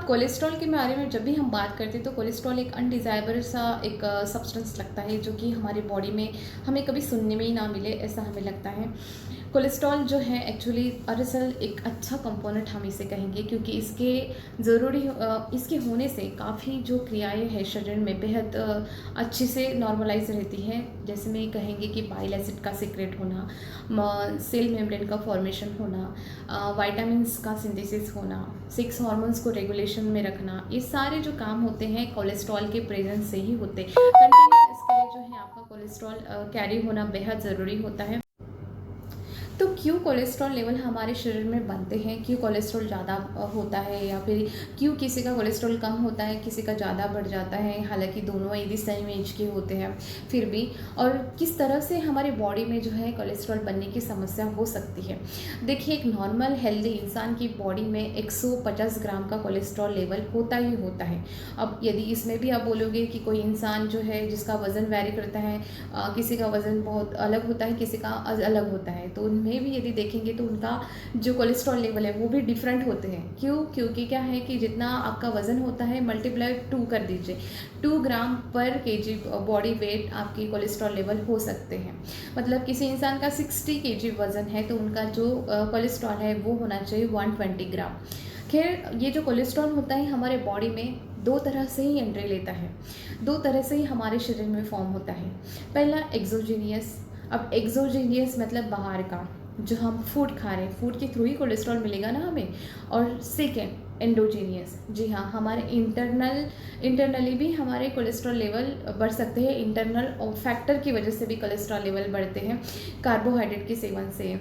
Cholesterol के बारे में जब भी हम बात करते हैं तो कोलेस्ट्रॉल एक अनडिज़ायरेबल सा एक सब्सटेंस लगता है जो कि हमारी बॉडी में हमें कभी सुनने में ही ना मिले, ऐसा हमें लगता है। कोलेस्ट्रॉल जो है एक्चुअली दरअसल एक अच्छा कंपोनेंट हम इसे कहेंगे, क्योंकि इसके होने से काफ़ी जो क्रियाएं हैं शरीर में बेहद अच्छे से नॉर्मलाइज रहती हैं। जैसे में कहेंगे कि बाइल एसिड का सीक्रेट होना, सेल मेम्ब्रेन का फॉर्मेशन होना, वाइटामिन्स का सिंथेसिस होना, सेक्स हार्मोन्स को रेगुलेशन में रखना, ये सारे जो काम होते हैं कोलेस्ट्रॉल के प्रेजेंस से ही होते हैं। कंटिन्यू इसके लिए जो है आपका कोलेस्ट्रॉल कैरी होना बेहद ज़रूरी होता है। तो क्यों कोलेस्ट्रॉल लेवल हमारे शरीर में बनते हैं, क्यों कोलेस्ट्रॉल ज़्यादा होता है, या फिर क्यों किसी का कोलेस्ट्रॉल कम होता है किसी का ज़्यादा बढ़ जाता है, हालांकि दोनों यदि सेम एज के होते हैं फिर भी, और किस तरह से हमारी बॉडी में जो है कोलेस्ट्रॉल बनने की समस्या हो सकती है। देखिए, एक नॉर्मल हेल्दी इंसान की बॉडी में 150 ग्राम का कोलेस्ट्रॉल लेवल होता ही होता है। अब यदि इसमें भी आप बोलोगे कि कोई इंसान जो है जिसका वज़न वैरी करता है, किसी का वज़न बहुत अलग होता है, किसी का अलग होता है, तो उनमें भी यदि देखेंगे तो उनका जो कोलेस्ट्रॉल लेवल है वो भी डिफरेंट होते हैं। क्यों? क्योंकि क्या है कि जितना आपका वज़न होता है मल्टीप्लाई 2 कर दीजिए, 2 ग्राम पर केजी बॉडी वेट आपकी कोलेस्ट्रॉल लेवल हो सकते हैं। मतलब किसी इंसान का 60 केजी वज़न है तो उनका जो कोलेस्ट्रॉल है वो होना चाहिए 120 ग्राम। खैर, ये जो कोलेस्ट्रॉल होता है हमारे बॉडी में दो तरह से ही एंट्री लेता है, दो तरह से ही हमारे शरीर में फॉर्म होता है। पहला एक्सोजीनियस। अब एक्सोजीनियस मतलब बाहर का, जो हम फूड खा रहे हैं, फूड के थ्रू ही कोलेस्ट्रॉल मिलेगा ना हमें। और सेकेंड एंडोजीनियस। जी हाँ, हमारे इंटरनली भी हमारे कोलेस्ट्रॉल लेवल बढ़ सकते हैं। इंटरनल फैक्टर की वजह से भी कोलेस्ट्रॉल लेवल बढ़ते हैं, कार्बोहाइड्रेट के सेवन से।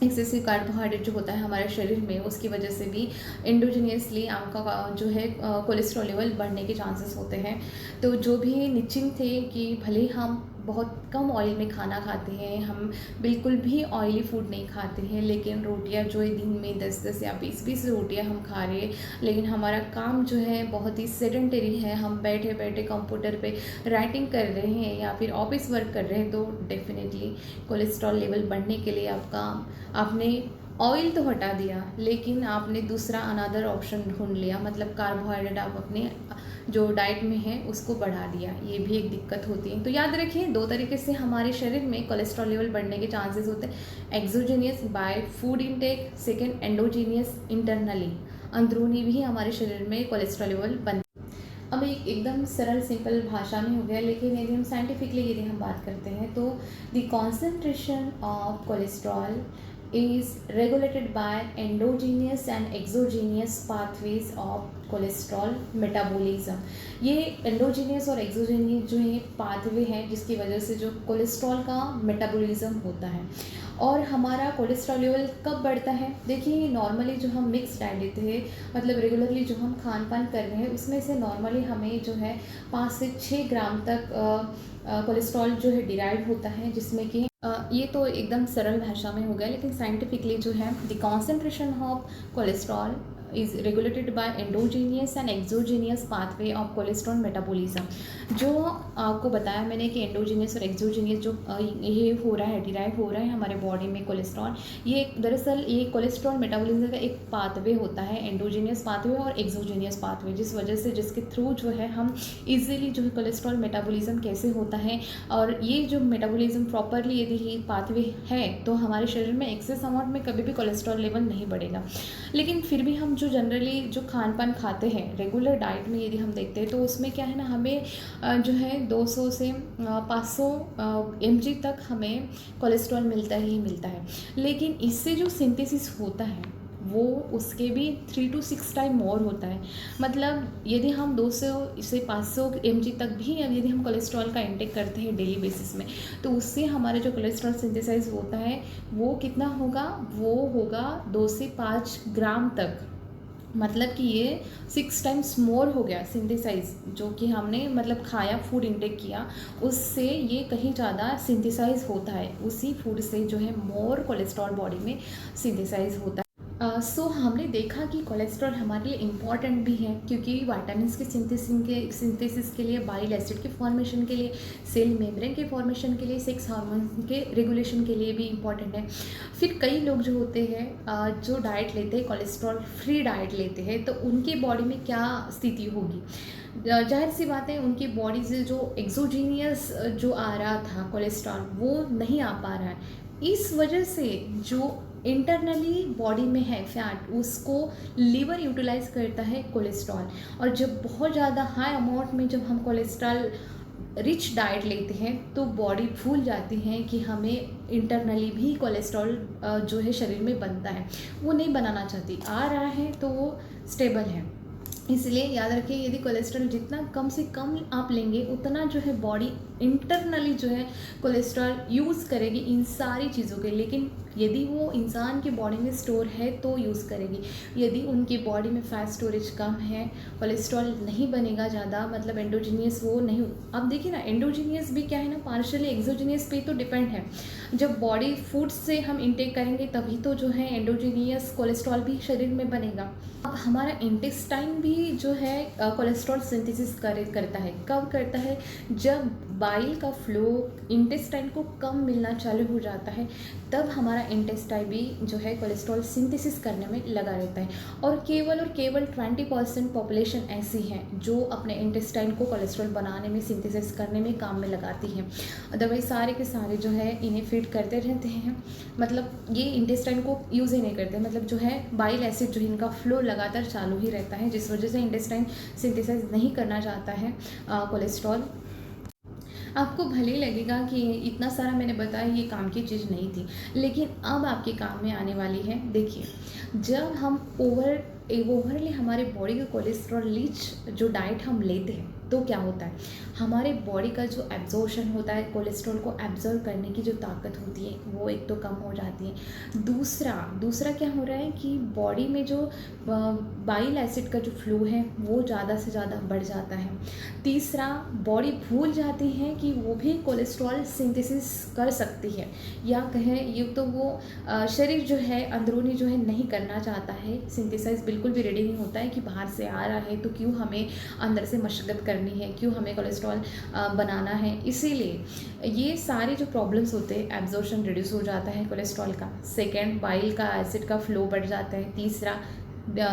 एक्सेसिव कार्बोहाइड्रेट जो होता है हमारे शरीर में, उसकी वजह से भी एंडोजीनियसली आपका जो है कोलेस्ट्रॉल लेवल बढ़ने के चांसेस होते हैं। तो जो भी निश्चिंत थे कि भले हम बहुत कम ऑयल में खाना खाते हैं, हम बिल्कुल भी ऑयली फूड नहीं खाते हैं, लेकिन रोटियां जो है दिन में 10-10 या 20-20 रोटियां हम खा रहे हैं, लेकिन हमारा काम जो है बहुत ही सेडेंटरी है, हम बैठे बैठे कंप्यूटर पे राइटिंग कर रहे हैं या फिर ऑफिस वर्क कर रहे हैं, तो डेफिनेटली कोलेस्ट्रॉल लेवल बढ़ने के लिए आपने ऑयल तो हटा दिया, लेकिन आपने दूसरा अनदर ऑप्शन ढूंढ लिया, मतलब कार्बोहाइड्रेट आप अपने जो डाइट में है उसको बढ़ा दिया। ये भी एक दिक्कत होती है। तो याद रखिए, दो तरीके से हमारे शरीर में कोलेस्ट्रॉल लेवल बढ़ने के चांसेस होते हैं। Exogenous by food intake, second endogenous internally, अंदरूनी भी हमारे शरीर में कोलेस्ट्रॉल लेवल बनते। अब एक एकदम सरल सिंपल भाषा में हो गया, लेकिन यदि हम साइंटिफिकली यदि हम बात करते हैं तो the concentration of cholesterol is regulated by endogenous and exogenous pathways of cholesterol metabolism. ये एंडोजीनियस और एक्सोजीनियस जो है पाथवे हैं जिसकी वजह से जो कोलेस्ट्रॉल का मेटाबॉलिज्म होता है। और हमारा कोलेस्ट्रॉल लेवल कब बढ़ता है? देखिए, नॉर्मली जो हम मिक्स डाइट लेते हैं, मतलब रेगुलरली जो हम खान पान कर रहे हैं, उसमें से नॉर्मली हमें जो है 5 से 6 ग्राम तक कोलेस्ट्रॉल जो है डिराइव होता है, जिसमें कि ये तो एकदम सरल भाषा में हो गया, लेकिन साइंटिफिकली जो है the concentration of cholesterol is regulated by endogenous and exogenous pathway of cholesterol metabolism. जो आपको बताया मैंने कि एंडोजीनियस और एक्सोजीनियस जो ये हो रहा है, डिराइव हो रहा है हमारे बॉडी में कोलेस्ट्रॉल, ये दरअसल ये कोलेस्ट्रॉल मेटाबॉलिज्म का एक पाथवे होता है, एंडोजीनियस पाथवे और एक्सोजीनियस पाथवे, जिस वजह से जिसके थ्रू जो है हम इजीली जो है कोलेस्ट्रॉल मेटाबॉलिज्म कैसे होता है। और ये जो मेटाबॉलिज्म प्रॉपरली यदि ये पाथवे है तो हमारे शरीर में एक्सेस अमाउंट में कभी भी कोलेस्ट्रॉल लेवल नहीं बढ़ेगा। लेकिन फिर भी हम जो जनरली जो खान पान खाते हैं रेगुलर डाइट में यदि हम देखते हैं तो उसमें क्या है ना, हमें जो है 200 से 500 mg तक हमें कोलेस्ट्रॉल मिलता ही मिलता है। लेकिन इससे जो सिंथेसिस होता है वो उसके भी 3 to 6 टाइम मोर होता है। मतलब यदि हम 200 से 500 mg तक भी यदि हम कोलेस्ट्रॉल का इंटेक करते हैं डेली बेसिस में, तो उससे हमारे जो कोलेस्ट्रॉल सिंथेसाइज होता है वो कितना होगा? वो होगा 2 से 5 ग्राम तक। मतलब कि ये 6 टाइम्स मोर हो गया सिंथेसाइज, जो कि हमने मतलब खाया, फूड इंटेक किया, उससे ये कहीं ज़्यादा सिंथेसाइज होता है। उसी फूड से जो है मोर कोलेस्ट्रॉल बॉडी में सिंथेसाइज होता है। सो हमने देखा कि कोलेस्ट्रॉल हमारे लिए इम्पॉर्टेंट भी है, क्योंकि विटामिन्स के सिंथेसिस के लिए, बाइल एसिड के फॉर्मेशन के लिए, सेल मेम्ब्रेन के फॉर्मेशन के लिए, सेक्स हार्मोन के रेगुलेशन के लिए भी इम्पॉर्टेंट है। फिर कई लोग जो होते हैं जो डाइट लेते हैं, कोलेस्ट्रॉल फ्री डाइट लेते हैं, तो उनकी बॉडी में क्या स्थिति होगी। जाहिर सी बात है, उनकी बॉडी से जो एक्सोजीनियस जो आ रहा था कोलेस्ट्रॉल, वो नहीं आ पा रहा है। इस वजह से जो इंटरनली बॉडी में है फैट, उसको लीवर यूटिलाइज करता है कोलेस्ट्रॉल। और जब बहुत ज़्यादा हाई अमाउंट में जब हम कोलेस्ट्रॉल रिच डाइट लेते हैं, तो बॉडी भूल जाती है कि हमें इंटरनली भी कोलेस्ट्रॉल जो है शरीर में बनता है, वो नहीं बनाना चाहती। आ रहा है तो वो स्टेबल है। इसलिए याद रखिए, यदि कोलेस्ट्रॉल जितना कम से कम आप लेंगे, उतना जो है बॉडी इंटरनली जो है कोलेस्ट्रॉल यूज़ करेगी इन सारी चीज़ों के। लेकिन यदि वो इंसान की बॉडी में स्टोर है तो यूज़ करेगी। यदि उनकी बॉडी में फैट स्टोरेज कम है, कोलेस्ट्रॉल नहीं बनेगा ज़्यादा, मतलब एंडोजीनियस वो नहीं। अब देखिए ना, एंडोजीनियस भी क्या है ना, पार्शियली एक्सोजीनियस पे तो डिपेंड है। जब बॉडी फूड से हम इंटेक करेंगे तभी तो जो है एंडोजीनियस कोलेस्ट्रॉल भी शरीर में बनेगा। अब हमारा इंटेस्टाइन भी जो है कोलेस्ट्रॉल सिंथेसिस करता है। कब करता है? जब बाइल का फ्लो इंटेस्टाइन को कम मिलना चालू हो जाता है, तब हमारा इंटेस्टाइन भी जो है कोलेस्ट्रॉल सिंथेसिस करने में लगा रहता है। और केवल 20% पॉपुलेशन ऐसी है जो अपने इंटेस्टाइन को कोलेस्ट्रॉल बनाने में, सिंथेसिस करने में काम में लगाती है। अदरवाइज सारे के सारे जो है इन्हें फीड करते रहते हैं, मतलब ये इंटेस्टाइन को यूज़ ही नहीं करते। मतलब जो है बाइल एसिड जो इनका फ्लो लगातार चालू ही रहता है, जिस वजह से इंटेस्टाइन सिंथेसाइज नहीं करना चाहता है कोलेस्ट्रॉल। आपको भले ही लगेगा कि इतना सारा मैंने बताया, ये काम की चीज़ नहीं थी, लेकिन अब आपके काम में आने वाली है। देखिए, जब हम ओवरली हमारे बॉडी का कोलेस्ट्रॉल रिच जो डाइट हम लेते हैं, तो क्या होता है, हमारे बॉडी का जो एब्जॉर्प्शन होता है, कोलेस्ट्रॉल को एब्जॉर्ब करने की जो ताकत होती है, वो एक तो कम हो जाती है। दूसरा क्या हो रहा है कि बॉडी में जो बाइल एसिड का जो फ्लो है, वो ज़्यादा से ज़्यादा बढ़ जाता है। तीसरा, बॉडी भूल जाती है कि वो भी कोलेस्ट्रॉल सिंथेसिस कर सकती है, या कहें ये तो वो शरीर जो है अंदरूनी जो है नहीं करना चाहता है, सिंथेसाइज बिल्कुल भी रेडी नहीं होता है कि बाहर से आ रहा है तो क्यों हमें अंदर से मशक्क़त करनी है, क्यों हमें कोलेस्ट्रॉल बनाना है। इसीलिए ये सारे जो प्रॉब्लम्स होते हैं, एब्जॉर्प्शन रिड्यूस हो जाता है कोलेस्ट्रॉल का। सेकेंड, बाइल का एसिड का फ्लो बढ़ जाता है। तीसरा,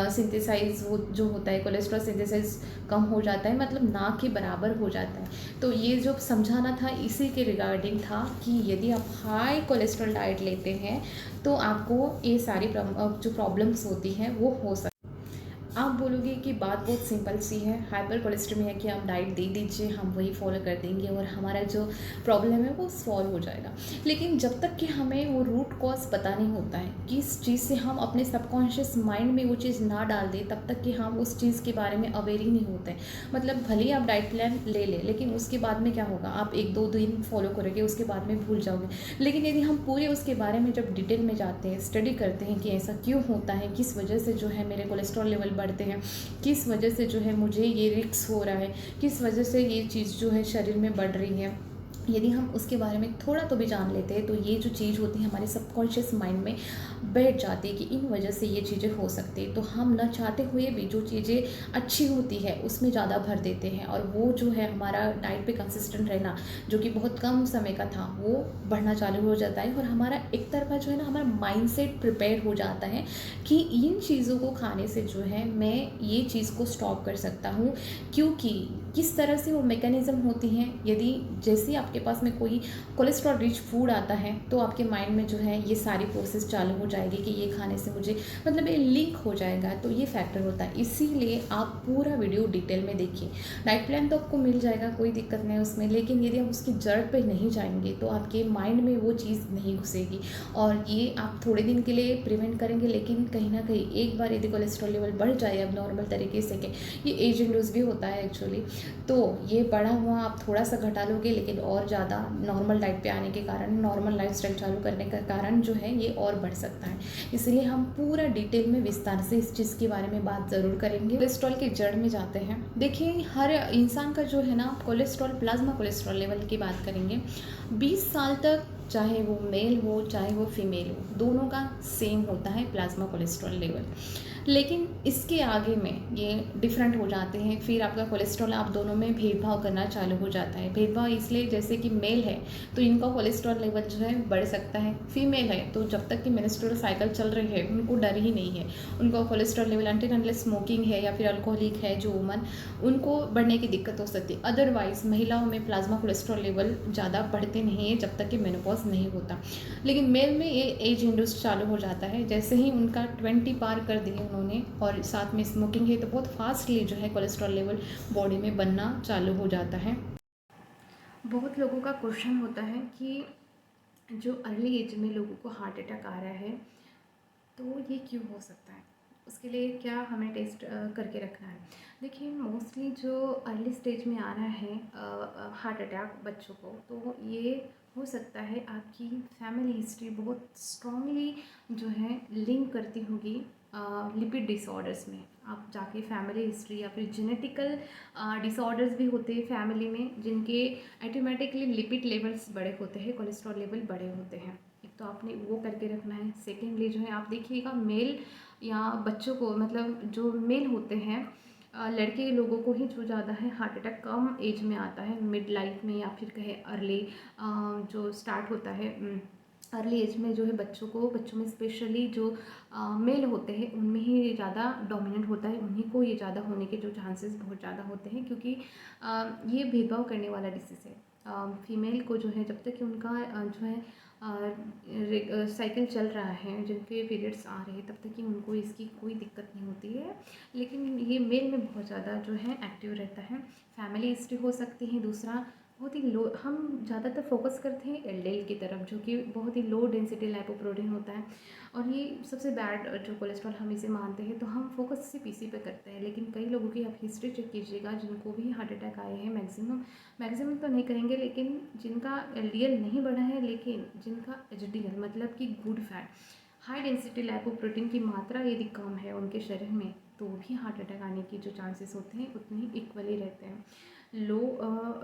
सिंथेसाइज वो जो होता है कोलेस्ट्रॉल सिंथेसाइज कम हो जाता है, मतलब ना के बराबर हो जाता है। तो ये जो समझाना था इसी के रिगार्डिंग था कि यदि आप हाई कोलेस्ट्रॉल डाइट लेते हैं तो आपको ये सारी जो प्रॉब्लम्स होती हैं वो हो सकती है। आप बोलोगे कि बात बहुत सिंपल सी है, हाइपर कोलेस्ट्रेमिया की आप डाइट दे दीजिए, हम वही फॉलो कर देंगे और हमारा जो प्रॉब्लम है वो सॉल्व हो जाएगा। लेकिन जब तक कि हमें वो रूट कॉज पता नहीं होता है, किस चीज़ से हम अपने सबकॉन्शियस माइंड में वो चीज़ ना डाल दें, तब तक कि हम उस चीज़ के बारे में अवेयर ही नहीं होते। मतलब भले ही आप डाइट प्लान ले लें, लेकिन उसके बाद में क्या होगा, आप 1-2 दिन फॉलो करोगे, उसके बाद में भूल जाओगे। लेकिन यदि हम पूरे उसके बारे में जब डिटेल में जाते हैं, स्टडी करते हैं कि ऐसा क्यों होता है, किस वजह से जो है मेरे कोलेस्ट्रॉल लेवल बढ़ते हैं, किस वजह से जो है मुझे ये रिस्क हो रहा है, किस वजह से ये चीज़ जो है शरीर में बढ़ रही है, यदि हम उसके बारे में थोड़ा तो भी जान लेते हैं, तो ये जो चीज़ होती है हमारे सबकॉन्शियस माइंड में बैठ जाती है कि इन वजह से ये चीज़ें हो सकती है। तो हम न चाहते हुए भी जो चीज़ें अच्छी होती है उसमें ज़्यादा भर देते हैं, और वो जो है हमारा डाइट पे कंसिस्टेंट रहना, जो कि बहुत कम समय का था, वो बढ़ना चालू हो जाता है। और हमारा एक तरफा जो है ना, हमारा माइंडसेट प्रिपेयर हो जाता है कि इन चीज़ों को खाने से जो है मैं ये चीज़ को स्टॉप कर सकता हूँ। क्योंकि किस तरह से वो मैकेनिज़्म होती हैं, यदि जैसे आपके पास में कोई कोलेस्ट्रॉल रिच फूड आता है, तो आपके माइंड में जो है ये सारी प्रोसेस चालू हो जाएगी कि ये खाने से मुझे, मतलब ये लिंक हो जाएगा। तो ये फैक्टर होता है। इसीलिए आप पूरा वीडियो डिटेल में देखिए। डाइट प्लान तो आपको मिल जाएगा, कोई दिक्कत नहीं उसमें, लेकिन यदि आप उसकी जड़ पे नहीं जाएंगे तो आपके माइंड में वो चीज़ नहीं घुसेगी, और ये आप थोड़े दिन के लिए प्रिवेंट करेंगे। लेकिन कहीं ना कहीं एक बार यदि कोलेस्ट्रॉल लेवल बढ़ जाए अब नॉर्मल तरीके से, के ये एज इंड्यूस भी होता है एक्चुअली, तो ये बढ़ा हुआ आप थोड़ा सा घटा लोगे, लेकिन और ज़्यादा नॉर्मल डाइट पे आने के कारण, नॉर्मल लाइफस्टाइल चालू करने का कारण जो है ये और बढ़ सकता है। इसलिए हम पूरा डिटेल में विस्तार से इस चीज़ के बारे में बात ज़रूर करेंगे। कोलेस्ट्रॉल के जड़ में जाते हैं। देखिए, हर इंसान का जो है ना कोलेस्ट्रॉल, प्लाज्मा कोलेस्ट्रॉल लेवल की बात करेंगे, 20 साल तक चाहे वो मेल हो चाहे वो फीमेल हो, दोनों का सेम होता है प्लाज्मा कोलेस्ट्रॉल लेवल। लेकिन इसके आगे में ये डिफरेंट हो जाते हैं, फिर आपका कोलेस्ट्रॉल आप दोनों में भेदभाव करना चालू हो जाता है। भेदभाव इसलिए जैसे कि मेल है तो इनका कोलेस्ट्रॉल लेवल जो है बढ़ सकता है, फीमेल है तो जब तक कि मेंस्ट्रुअल साइकिल चल रही है उनको डर ही नहीं है, उनका cholesterol level until unless smoking है या फिर अल्कोहलिक है जो वुमन, उनको बढ़ने की दिक्कत हो सकती है। अदरवाइज महिलाओं में प्लाज्मा कोलेस्ट्रॉल लेवल ज़्यादा बढ़ते नहीं है जब तक कि मेनोपॉज नहीं होता। लेकिन मेल में ये एज इंड्यूस चालू हो जाता है, जैसे ही उनका 20 पार कर दिए उन्होंने और साथ में स्मोकिंग है तो बहुत फास्टली जो है कोलेस्ट्रॉल लेवल बॉडी में बनना चालू हो जाता है। बहुत लोगों का क्वेश्चन होता है कि जो अर्ली एज में लोगों को हार्ट अटैक आ रहा है तो ये क्यों हो सकता है, उसके लिए क्या हमें टेस्ट करके रखना है। देखिए मोस्टली जो अर्ली स्टेज में आ रहा है हार्ट अटैक बच्चों को, तो ये हो सकता है आपकी फैमिली हिस्ट्री बहुत स्ट्रांगली जो है लिंक करती होगी लिपिड डिसऑर्डर्स में। आप जाके फैमिली हिस्ट्री या फिर जेनेटिकल डिसऑर्डर्स भी होते हैं फैमिली में जिनके ऑटोमेटिकली लिपिड लेवल्स बड़े होते हैं, कोलेस्ट्रॉल लेवल बड़े होते हैं। एक तो आपने वो करके रखना है। सेकेंडली जो है आप देखिएगा मेल या बच्चों को, मतलब जो मेल होते हैं लड़के लोगों को ही जो ज़्यादा है हार्ट अटैक कम एज में आता है, मिड लाइफ में या फिर कहे अर्ली जो स्टार्ट होता है अर्ली एज में जो है बच्चों में स्पेशली जो मेल होते हैं उनमें ही ज़्यादा डोमिनेंट होता है, उन्हीं को ये ज़्यादा होने के जो चांसेस बहुत ज़्यादा होते हैं, क्योंकि ये भेदभाव करने वाला डिसीज़ है। फीमेल को जो है जब तक कि उनका जो है साइकिल चल रहा है, जिनके पीरियड्स आ रहे हैं तब तक कि उनको इसकी कोई दिक्कत नहीं होती है, लेकिन ये मेल में बहुत ज़्यादा जो है एक्टिव रहता है। फैमिली हिस्ट्री हो सकती है। दूसरा बहुत ही लो, हम ज़्यादातर फोकस करते हैं एलडीएल की तरफ जो कि बहुत ही लो डेंसिटी लाइपोप्रोटीन होता है और ये सबसे बैड जो कोलेस्ट्रॉल हम इसे मानते हैं, तो हम फोकस इसे पीसी पे करते हैं। लेकिन कई लोगों की आप हिस्ट्री चेक कीजिएगा जिनको भी हार्ट अटैक आए हैं, मैक्सिमम तो नहीं करेंगे लेकिन जिनका एलडीएल नहीं बढ़ा है लेकिन जिनका एचडीएल मतलब कि good fat high density lipoprotein की मात्रा यदि कम है उनके शरीर में, तो भी हार्ट अटैक आने की जो चांसेस होते हैं उतने ही इक्वली रहते हैं। लो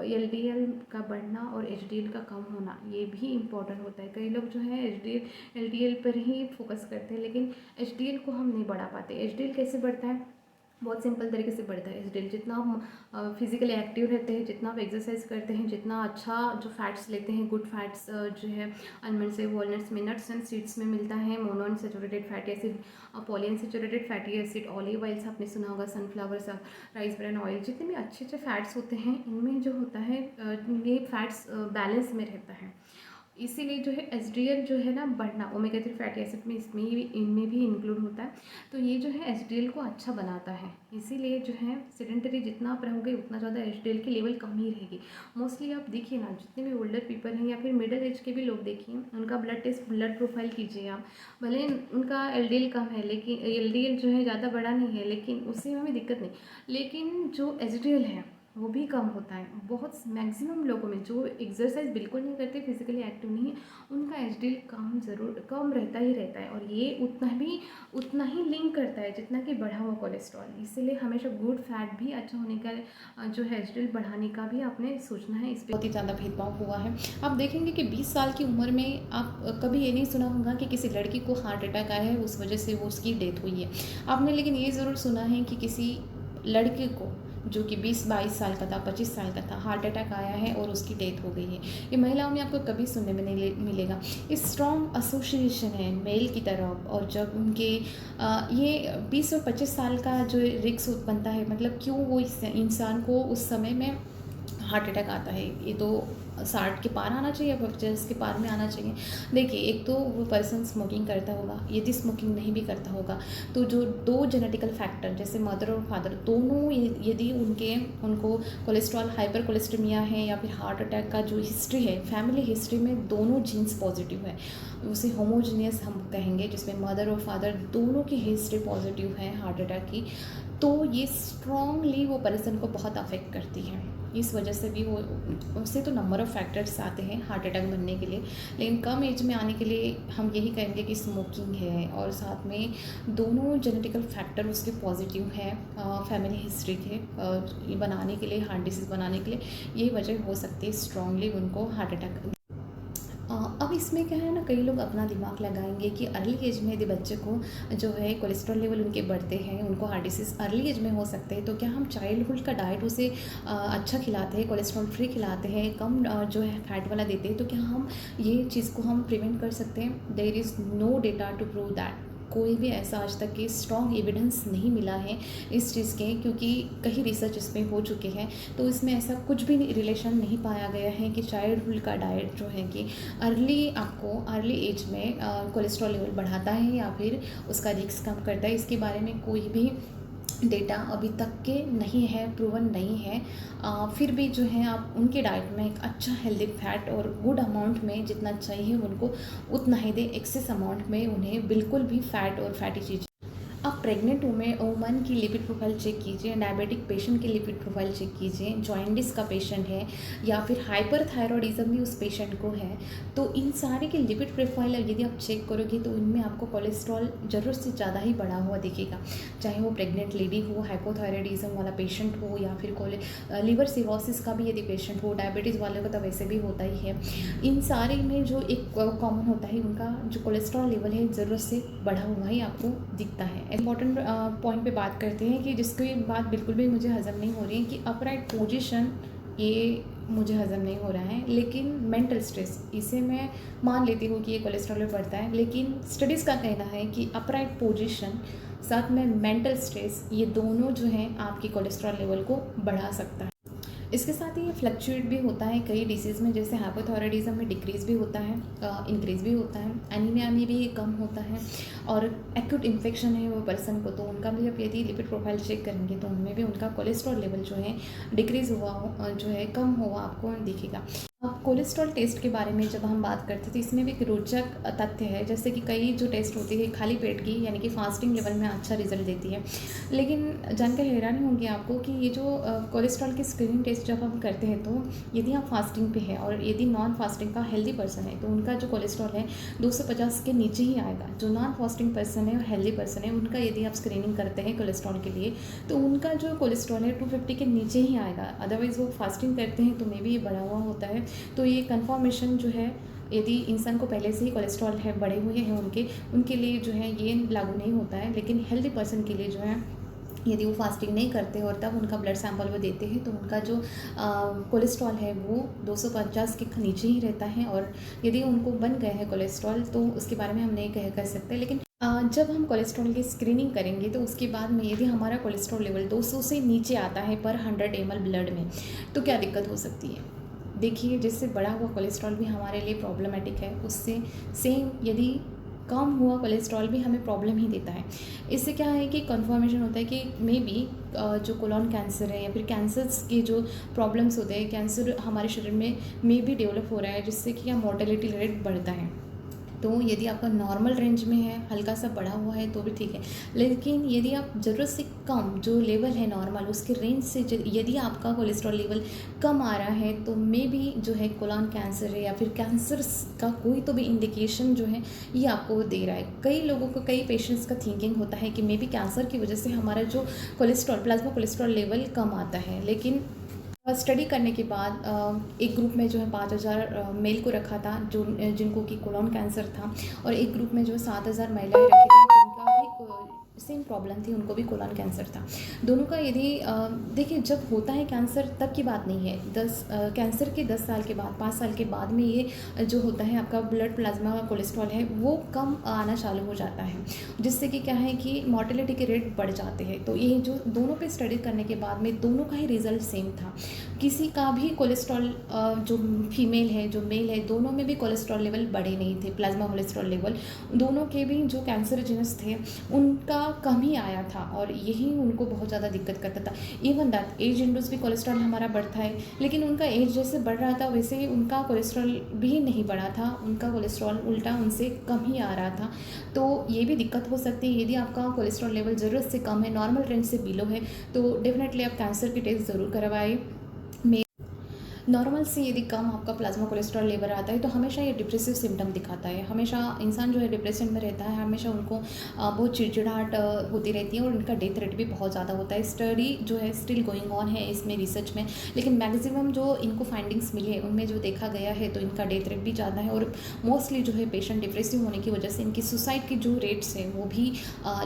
एलडीएल का बढ़ना और एचडीएल का कम होना ये भी इम्पॉर्टेंट होता है। कई लोग जो है एलडीएल पर ही फोकस करते हैं लेकिन एचडीएल को हम नहीं बढ़ा पाते। एचडीएल कैसे बढ़ता है, बहुत सिंपल तरीके से बढ़ता है एचडीएल। जितना हम फिजिकली एक्टिव रहते हैं, जितना आप एक्सरसाइज करते हैं, जितना अच्छा जो फैट्स लेते हैं, गुड फैट्स जो है आलमंड से, वॉलनट्स में, नट्स एंड सीड्स में मिलता है, monounsaturated fatty acid, polyunsaturated fatty acid, olive oils आपने सुना होगा, सनफ्लावर सा, राइस ब्रान ऑयल, जितने भी अच्छे अच्छे फैट्स होते हैं इनमें जो होता है ये फैट्स बैलेंस में रहता है। इसीलिए जो है एचडीएल जो है ना बढ़ना, ओमेगा 3 फैटी एसिड में इनमें भी इंक्लूड होता है, तो ये जो है एचडीएल को अच्छा बनाता है। इसीलिए जो है सेडेंटरी जितना आप रहोगे उतना ज़्यादा एचडीएल की लेवल कम ही रहेगी। मोस्टली आप देखिए ना जितने भी ओल्डर पीपल हैं या फिर मिडिल एज के भी लोग देखिए, उनका ब्लड टेस्ट, ब्लड प्रोफाइल कीजिए आप, भले उनका एलडीएल कम है लेकिन एलडीएल जो है ज़्यादा बड़ा नहीं है लेकिन उससे हमें दिक्कत नहीं, लेकिन जो एचडीएल है वो भी कम होता है। बहुत मैक्सिमम लोगों में जो एक्सरसाइज बिल्कुल नहीं करते, फिजिकली एक्टिव नहीं है, उनका एचडीएल कम रहता ही रहता है और ये उतना ही लिंक करता है जितना कि बढ़ा हुआ कोलेस्ट्रॉल। इसीलिए हमेशा गुड फैट भी अच्छा होने का जो है एचडीएल बढ़ाने का भी आपने सोचना है। इस पर बहुत ही ज़्यादा भेदभाव हुआ है। आप देखेंगे कि 20 साल की उम्र में आप कभी ये नहीं सुना होगा कि किसी लड़की को हार्ट अटैक आया है उस वजह से वो उसकी डेथ हुई है आपने, लेकिन ये ज़रूर सुना है कि किसी लड़के को जो कि 20-22 साल का था, 25 साल का था, हार्ट अटैक आया है और उसकी डेथ हो गई है। ये महिलाओं में आपको कभी सुनने में नहीं मिलेगा। इस स्ट्रॉन्ग एसोसिएशन है मेल की तरफ, और जब उनके ये 20 और 25 साल का जो रिस्क बनता है, मतलब क्यों वो इस इंसान को उस समय में हार्ट अटैक आता है, ये तो 60 के पार आना चाहिए, 50 के पार में आना चाहिए। देखिए एक तो वो पर्सन स्मोकिंग करता होगा, यदि स्मोकिंग नहीं भी करता होगा तो जो 2 जेनेटिकल फैक्टर जैसे मदर और फादर दोनों यदि उनको कोलेस्ट्रॉल, हाइपर कोलेस्ट्रेमिया है या फिर हार्ट अटैक का जो हिस्ट्री है, फैमिली हिस्ट्री में दोनों जीन्स पॉजिटिव है, उसे होमोजीनियस हम कहेंगे, जिसमें मदर और फादर दोनों की हिस्ट्री पॉजिटिव है हार्ट अटैक की, तो ये स्ट्रांगली वो पर्सन को बहुत अफेक्ट करती है। इस वजह से भी वो उससे तो नंबर ऑफ़ फैक्टर्स आते हैं हार्ट अटैक बनने के लिए, लेकिन कम एज में आने के लिए हम यही कहेंगे कि स्मोकिंग है और साथ में दोनों जेनेटिकल फैक्टर उसके पॉजिटिव है फैमिली हिस्ट्री के बनाने के लिए, हार्ट डिसीज़ बनाने के लिए, यही वजह हो सकती है स्ट्रांगली उनको हार्ट अटैक। अब इसमें क्या है ना, कई लोग अपना दिमाग लगाएंगे कि अर्ली एज में यदि बच्चे को जो है कोलेस्ट्रॉल लेवल उनके बढ़ते हैं, उनको हार्ट डिसीज़ अर्ली एज में हो सकते हैं, तो क्या हम चाइल्डहुड का डाइट उसे अच्छा खिलाते हैं, कोलेस्ट्रॉल फ्री खिलाते हैं, कम जो है फैट वाला देते हैं, तो क्या हम ये चीज़ को हम प्रिवेंट कर सकते हैं? There is no data to prove that. कोई भी ऐसा आज तक कि स्ट्रॉन्ग एविडेंस नहीं मिला है इस चीज़ के, क्योंकि कई रिसर्च इसमें हो चुके हैं, तो इसमें ऐसा कुछ भी रिलेशन नहीं पाया गया है कि चाइल्डहुड का डाइट जो है कि अर्ली एज में कोलेस्ट्रॉल लेवल बढ़ाता है या फिर उसका रिस्क कम करता है। इसके बारे में कोई भी डेटा अभी तक के नहीं है, प्रूवन नहीं है। फिर भी जो है आप उनके डाइट में एक अच्छा हेल्दी फैट और गुड अमाउंट में जितना चाहिए उनको उतना ही दें, एक्सेस अमाउंट में उन्हें बिल्कुल भी फैट और फैटी चीज़। आप प्रेग्नेंट वुमेन की लिपिड प्रोफाइल चेक कीजिए, डायबिटिक पेशेंट की लिपिड प्रोफाइल चेक कीजिए, जॉइंटिस का पेशेंट है या फिर हाइपरथायरॉयडिज्म भी उस पेशेंट को है, तो इन सारे की लिपिड प्रोफाइल यदि आप चेक करोगे तो इनमें आपको कोलेस्ट्रॉल ज़रूरत से ज़्यादा ही बढ़ा हुआ दिखेगा। चाहे वो प्रेग्नेंट लेडी हो, हाइपोथायरॉयडिज्म वाला पेशेंट हो या फिर लीवर सिरोसिस का भी यदि पेशेंट हो, डायबिटीज़ वाले को तो वैसे भी होता ही है। इन सारे में जो एक कॉमन होता है, उनका जो कोलेस्ट्रॉल लेवल है ज़रूरत से बढ़ा हुआ ही आपको दिखता है। इम्पॉर्टेंट पॉइंट पे बात करते हैं कि जिसकी बात बिल्कुल भी मुझे हज़म नहीं हो रही है कि अपराइट पोजीशन, ये मुझे हज़म नहीं हो रहा है, लेकिन मेंटल स्ट्रेस इसे मैं मान लेती हूँ कि ये कोलेस्ट्रॉल में बढ़ता है, लेकिन स्टडीज़ का कहना है कि अपराइट पोजीशन साथ में मेंटल स्ट्रेस, ये दोनों जो हैं आपकी कोलेस्ट्रॉल लेवल को बढ़ा सकता है। इसके साथ ही ये फ्लक्चुएट भी होता है कई डिसीज़ में, जैसे हाइपोथायरॉयडिज्म में डिक्रीज़ भी होता है, इंक्रीज़ भी होता है, एनीमिया में भी ये कम होता है, और एक्यूट इन्फेक्शन है वो पर्सन को, तो उनका भी आप यदि लिपिड प्रोफाइल चेक करेंगे तो उनमें भी उनका कोलेस्ट्रॉल लेवल जो है डिक्रीज़ हुआ जो है कम हुआ आपको दिखेगा। अब कोलेस्ट्रॉल टेस्ट के बारे में जब हम बात करते थे, इसमें भी एक रोचक तथ्य है, जैसे कि कई जो टेस्ट होती है खाली पेट की यानी कि फास्टिंग लेवल में अच्छा रिजल्ट देती है, लेकिन जानकर हैरानी होगी आपको कि ये जो कोलेस्ट्रॉल की स्क्रीनिंग टेस्ट जब हम करते हैं, तो यदि आप फास्टिंग पे है और यदि नॉन फास्टिंग का हेल्दी पर्सन है तो उनका जो कोलेस्ट्रॉल है 250 के नीचे ही आएगा। जो नॉन फास्टिंग पर्सन है और हेल्दी पर्सन है, उनका यदि आप स्क्रीनिंग करते हैं कोलेस्ट्रॉल के लिए तो उनका जो कोलेस्ट्रॉल है 250 के नीचे ही आएगा। अदरवाइज़ वो फास्टिंग करते हैं तो मे भी ये बढ़ा हुआ होता है। तो ये कन्फर्मेशन जो है, यदि इंसान को पहले से ही कोलेस्ट्रॉल है बढ़े हुए हैं उनके लिए जो है ये लागू नहीं होता है, लेकिन हेल्दी पर्सन के लिए जो है यदि वो फास्टिंग नहीं करते और तब उनका ब्लड सैंपल वो देते हैं तो उनका जो कोलेस्ट्रॉल है वो 250 के नीचे ही रहता है, और यदि उनको बन गए हैं कोलेस्ट्रॉल तो उसके बारे में हम नहीं कह सकते। लेकिन जब हम कोलेस्ट्रॉल की स्क्रीनिंग करेंगे तो उसके बाद में यदि हमारा कोलेस्ट्रॉल लेवल 200 से नीचे आता है पर 100 ml ब्लड में, तो क्या दिक्कत हो सकती है? देखिए, जिससे बढ़ा हुआ कोलेस्ट्रॉल भी हमारे लिए प्रॉब्लमेटिक है, उससे सेम यदि कम हुआ कोलेस्ट्रॉल भी हमें प्रॉब्लम ही देता है। इससे क्या है कि कन्फर्मेशन होता है कि मे बी जो कोलॉन कैंसर है या फिर कैंसर्स के जो प्रॉब्लम्स होते हैं, कैंसर हमारे शरीर में मे बी डेवलप हो रहा है, जिससे कि मोर्टेलिटी रेट बढ़ता है। तो यदि आपका नॉर्मल रेंज में है, हल्का सा बढ़ा हुआ है तो भी ठीक है, लेकिन यदि आप ज़रूरत से कम जो लेवल है नॉर्मल उसके रेंज से यदि आपका कोलेस्ट्रॉल लेवल कम आ रहा है तो मे बी जो है कोलॉन कैंसर है या फिर कैंसर का कोई तो भी इंडिकेशन जो है ये आपको दे रहा है। कई लोगों को, कई पेशेंट्स का थिंकिंग होता है कि मे बी कैंसर की वजह से हमारा जो कोलेस्ट्रॉल, प्लाज्मा कोलेस्ट्रॉल लेवल कम आता है, लेकिन स्टडी करने के बाद एक ग्रुप में जो है 5000 मेल को रखा था जिनको कि कोलॉन कैंसर था, और एक ग्रुप में जो है 7000 महिलाएं रखी थी जिनका भी सेम प्रॉब्लम थी, उनको भी कोलॉन कैंसर था। दोनों का यदि देखिए, जब होता है कैंसर तब की बात नहीं है, कैंसर के 10 साल के बाद, 5 साल के बाद में ये जो होता है आपका ब्लड प्लाज्मा कोलेस्ट्रॉल है वो कम आना चालू हो जाता है, जिससे कि क्या है कि मॉर्टेलिटी के रेट बढ़ जाते हैं। तो ये जो दोनों पे स्टडी करने के बाद में दोनों का ही रिजल्ट सेम था। किसी का भी कोलेस्ट्रॉल, जो फीमेल है जो मेल है, दोनों में भी कोलेस्ट्रॉल लेवल बढ़े नहीं थे, प्लाज्मा कोलेस्ट्रॉल लेवल दोनों के भी जो कैंसरजिनस थे उनका कम ही आया था, और यही उनको बहुत ज़्यादा दिक्कत करता था। इवन दैट एज इंड्यूस भी कोलेस्ट्रॉल हमारा बढ़ता है, लेकिन उनका एज जैसे बढ़ रहा था वैसे ही उनका कोलेस्ट्रॉल भी नहीं बढ़ा था, उनका कोलेस्ट्रॉल उल्टा उनसे कम ही आ रहा था। तो ये भी दिक्कत हो सकती है। यदि आपका कोलेस्ट्रॉल लेवल ज़रूरत से कम है, नॉर्मल रेंज से बिलो है, तो डेफिनेटली आप कैंसर की टेस्ट ज़रूर करवाएं। नॉर्मल से यदि कम आपका प्लाज्मा कोलेस्ट्रॉल लेवल आता है तो हमेशा ये डिप्रेसिव सिम्टम दिखाता है। हमेशा इंसान जो है डिप्रेशन में रहता है, हमेशा उनको बहुत चिड़चिड़ाहट होती रहती है और उनका डेथ रेट भी बहुत ज़्यादा होता है। स्टडी जो है स्टिल गोइंग ऑन है इसमें रिसर्च में, लेकिन मैक्सिमम जो इनको फाइंडिंग्स मिली है उनमें जो देखा गया है तो इनका डेथ रेट भी ज़्यादा है और मोस्टली जो है पेशेंट डिप्रेसिव होने की वजह से इनकी सुसाइड की जो रेट्स हैं वो भी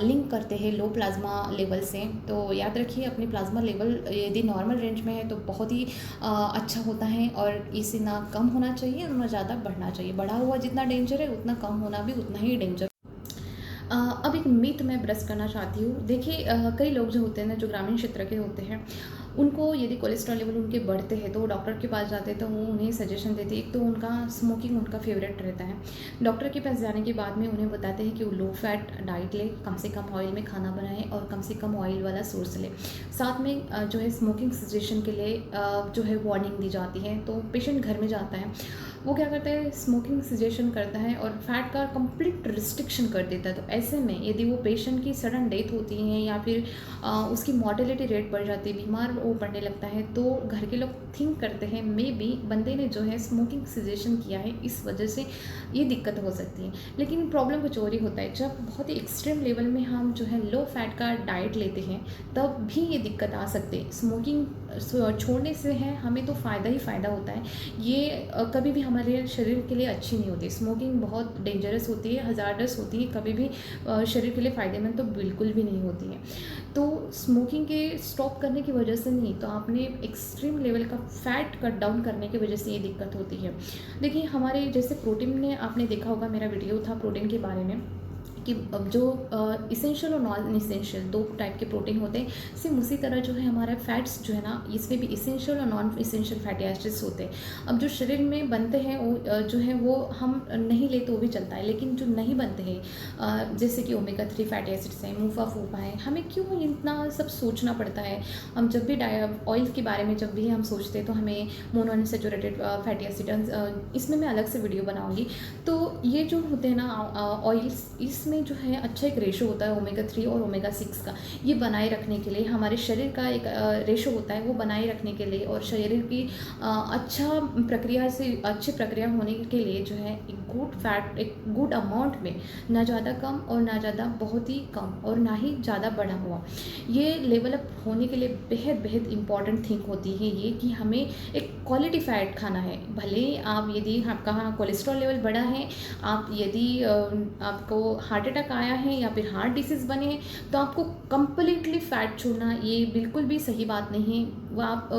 लिंक करते हैं लो प्लाज्मा लेवल से। तो याद रखिए अपनी प्लाज्मा लेवल यदि नॉर्मल रेंज में है तो बहुत ही अच्छा होता है और इसे ना कम होना चाहिए ना ज़्यादा बढ़ना चाहिए। बढ़ा हुआ जितना डेंजर है उतना कम होना भी उतना ही डेंजर। अब एक मिथ मैं ब्रश करना चाहती हूँ। देखिए कई लोग जो होते हैं ना, जो ग्रामीण क्षेत्र के होते हैं, उनको यदि कोलेस्ट्रॉल लेवल उनके बढ़ते हैं तो वो डॉक्टर के पास जाते हैं तो वो उन्हें सजेशन देते हैं। एक तो उनका स्मोकिंग उनका फेवरेट रहता है। डॉक्टर के पास जाने के बाद में उन्हें बताते हैं कि वो लो फैट डाइट ले, कम से कम ऑयल में खाना बनाएं और कम से कम ऑयल वाला सोर्स ले। साथ में जो है स्मोकिंग सजेशन के लिए जो है वार्निंग दी जाती है। तो पेशेंट घर में जाता है, वो क्या करता है, स्मोकिंग सजेशन करता है और फैट का कंप्लीट रिस्ट्रिक्शन कर देता है। तो ऐसे में यदि वो पेशेंट की सडन डेथ होती है या फिर उसकी मॉर्टेलिटी रेट बढ़ जाती है, बीमार वो पड़ने लगता है, तो घर के लोग थिंक करते हैं मे बी बंदे ने जो है स्मोकिंग सजेशन किया है, इस वजह से ये दिक्कत हो सकती है। लेकिन प्रॉब्लम कुछ और ही होता है। जब बहुत ही एक्सट्रीम लेवल में हम जो है लो फैट का डाइट लेते हैं तब भी ये दिक्कत आ सकती है। स्मोकिंग छोड़ने से है हमें तो फ़ायदा ही फ़ायदा होता है। ये कभी भी हमारे शरीर के लिए अच्छी नहीं होती। स्मोकिंग बहुत डेंजरस होती है, हज़ार्डस होती है, कभी भी शरीर के लिए फ़ायदेमंद तो बिल्कुल भी नहीं होती है। तो स्मोकिंग के स्टॉप करने की वजह से नहीं, तो आपने एक्सट्रीम लेवल का फैट कट डाउन करने की वजह से ये दिक्कत होती है। देखिए हमारे जैसे प्रोटीन ने, आपने देखा होगा मेरा वीडियो था प्रोटीन के बारे में कि अब जो इसेंशियल और नॉन इसेंशियल दो टाइप के प्रोटीन होते हैं, सेम उसी तरह जो है हमारे फैट्स जो है ना, इसमें भी इसेंशियल और नॉन इसेंशियल फैटी एसिड्स होते हैं। अब जो शरीर में बनते हैं वो जो है वो हम नहीं ले तो भी चलता है, लेकिन जो नहीं बनते हैं जैसे कि ओमेगा 3 फैटी एसिड्स हैं, मूफा फूफा है, हमें क्यों इतना सब सोचना पड़ता है। हम जब भी ऑयल के बारे में जब भी हम सोचते हैं तो हमें मोनो अनसैचुरेटेड फैटी एसिड, इसमें मैं अलग से वीडियो बनाऊँगी। तो ये जो होते हैं ना ऑयल्स, इसमें जो है अच्छा एक रेशो होता है ओमेगा 3 और ओमेगा 6 का। ये बनाए रखने के लिए हमारे शरीर का एक रेशो होता है, वो बनाए रखने के लिए और शरीर की अच्छा प्रक्रिया से अच्छी प्रक्रिया होने के लिए जो है एक गुड फैट, एक गुड अमाउंट में, ना ज़्यादा कम और ना ज़्यादा बहुत ही कम और ना ही ज़्यादा बढ़ा हुआ, ये लेवल अप होने के लिए बेहद बेहद इंपॉर्टेंट थिंग होती है ये कि हमें एक क्वालिटी फ़ैट खाना है। भले आप यदि आपका कोलेस्ट्रॉल लेवल बढ़ा है, आप यदि आपको हार्ट अटैक आया है या फिर हार्ट डिसीज़ बने हैं, तो आपको कंप्लीटली फ़ैट छोड़ना ये बिल्कुल भी सही बात नहीं है। वो आप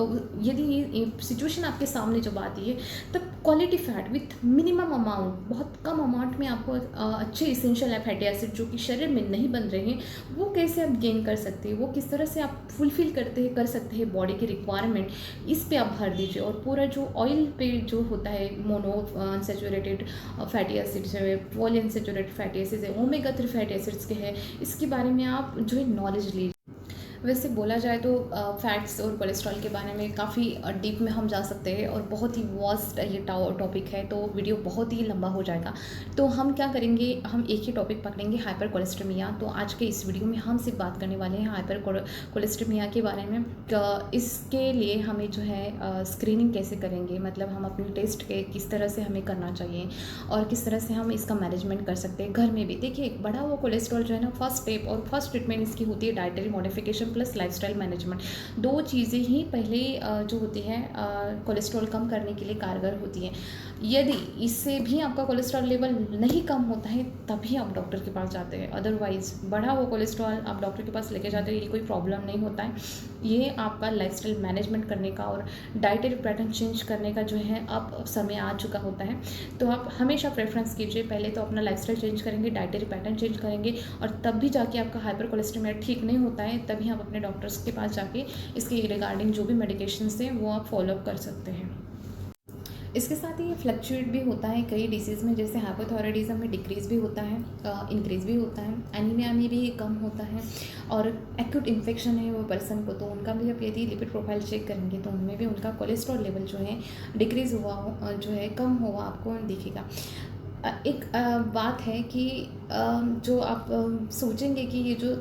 यदि ये सिचुएशन आपके सामने जब आती है तब quality fat with minimum amount, बहुत कम अमाउंट में आपको अच्छे इसेंशियल फैटी एसिड जो कि शरीर में नहीं बन रहे हैं, वो कैसे आप गेन कर सकते हैं, वो किस तरह से आप फुलफिल कर सकते हैं बॉडी की रिक्वायरमेंट, इस पे आप भर दीजिए। और पूरा जो ऑयल पे जो होता है, मोनो अनसैचुरेटेड फैटी एसिड्स है, पॉली अनसैचुरेटेड फैटी एसिड्स है, ओमेगा 3 फैटी एसिड्स के हैं, इसके बारे में आप जो है नॉलेज लीजिए। वैसे बोला जाए तो फैट्स और कोलेस्ट्रॉल के बारे में काफ़ी डीप में हम जा सकते हैं और बहुत ही वास्ट ये टॉपिक है, तो वीडियो बहुत ही लंबा हो जाएगा। तो हम क्या करेंगे, हम एक ही टॉपिक पकड़ेंगे, हाइपर कोलेस्ट्रेमिया। तो आज के इस वीडियो में हम सिर्फ बात करने वाले हैं हाइपर कोलेस्ट्रेमिया के बारे में। इसके लिए हमें जो है स्क्रीनिंग कैसे करेंगे, मतलब हम अपने टेस्ट के किस तरह से हमें करना चाहिए और किस तरह से हम इसका मैनेजमेंट कर सकते हैं घर में भी। देखिए एक बढ़ा हुआ कोलेस्ट्रॉल जो है ना, फर्स्ट स्टेप और फर्स्ट ट्रीटमेंट इसकी होती है dietary modification plus lifestyle management. दो चीज़ें ही पहले जो होती है कोलेस्ट्रॉल कम करने के लिए कारगर होती हैं। यदि इससे भी आपका कोलेस्ट्रॉल लेवल नहीं कम होता है तभी आप डॉक्टर के पास जाते हैं। अदरवाइज बढ़ा हुआ कोलेस्ट्रॉल आप डॉक्टर के पास लेके जाते हैं, ये कोई प्रॉब्लम नहीं होता है। ये आपका लाइफस्टाइल मैनेजमेंट करने का और डाइटरी पैटर्न चेंज करने का जो है अब समय आ चुका होता है। तो आप हमेशा प्रेफरेंस कीजिए, पहले तो अपना लाइफस्टाइल चेंज करेंगे, डाइटरी पैटर्न चेंज करेंगे और तब भी जाके आपका हाइपर कोलेस्ट्रेमिया ठीक नहीं होता है, तभी आप अपने डॉक्टर्स के पास जाके इसके रिगार्डिंग जो भी मेडिकेशंस हैं वो आप फॉलोअप कर सकते हैं। इसके साथ ही ये फ्लक्चुएट भी होता है कई डिसीज़ में, जैसे हाइपोथायराइडिज्म में डिक्रीज़ भी होता है, इंक्रीज़ भी होता है, एनीमिया में भी कम होता है, और एक्यूट इन्फेक्शन है वो पर्सन को, तो उनका भी आप यदि लिपिड प्रोफाइल चेक करेंगे तो उनमें भी उनका कोलेस्ट्रॉल लेवल जो है डिक्रीज़ हुआ हो, जो है कम हुआ आपको दिखेगा। एक बात है कि जो आप सोचेंगे कि ये जो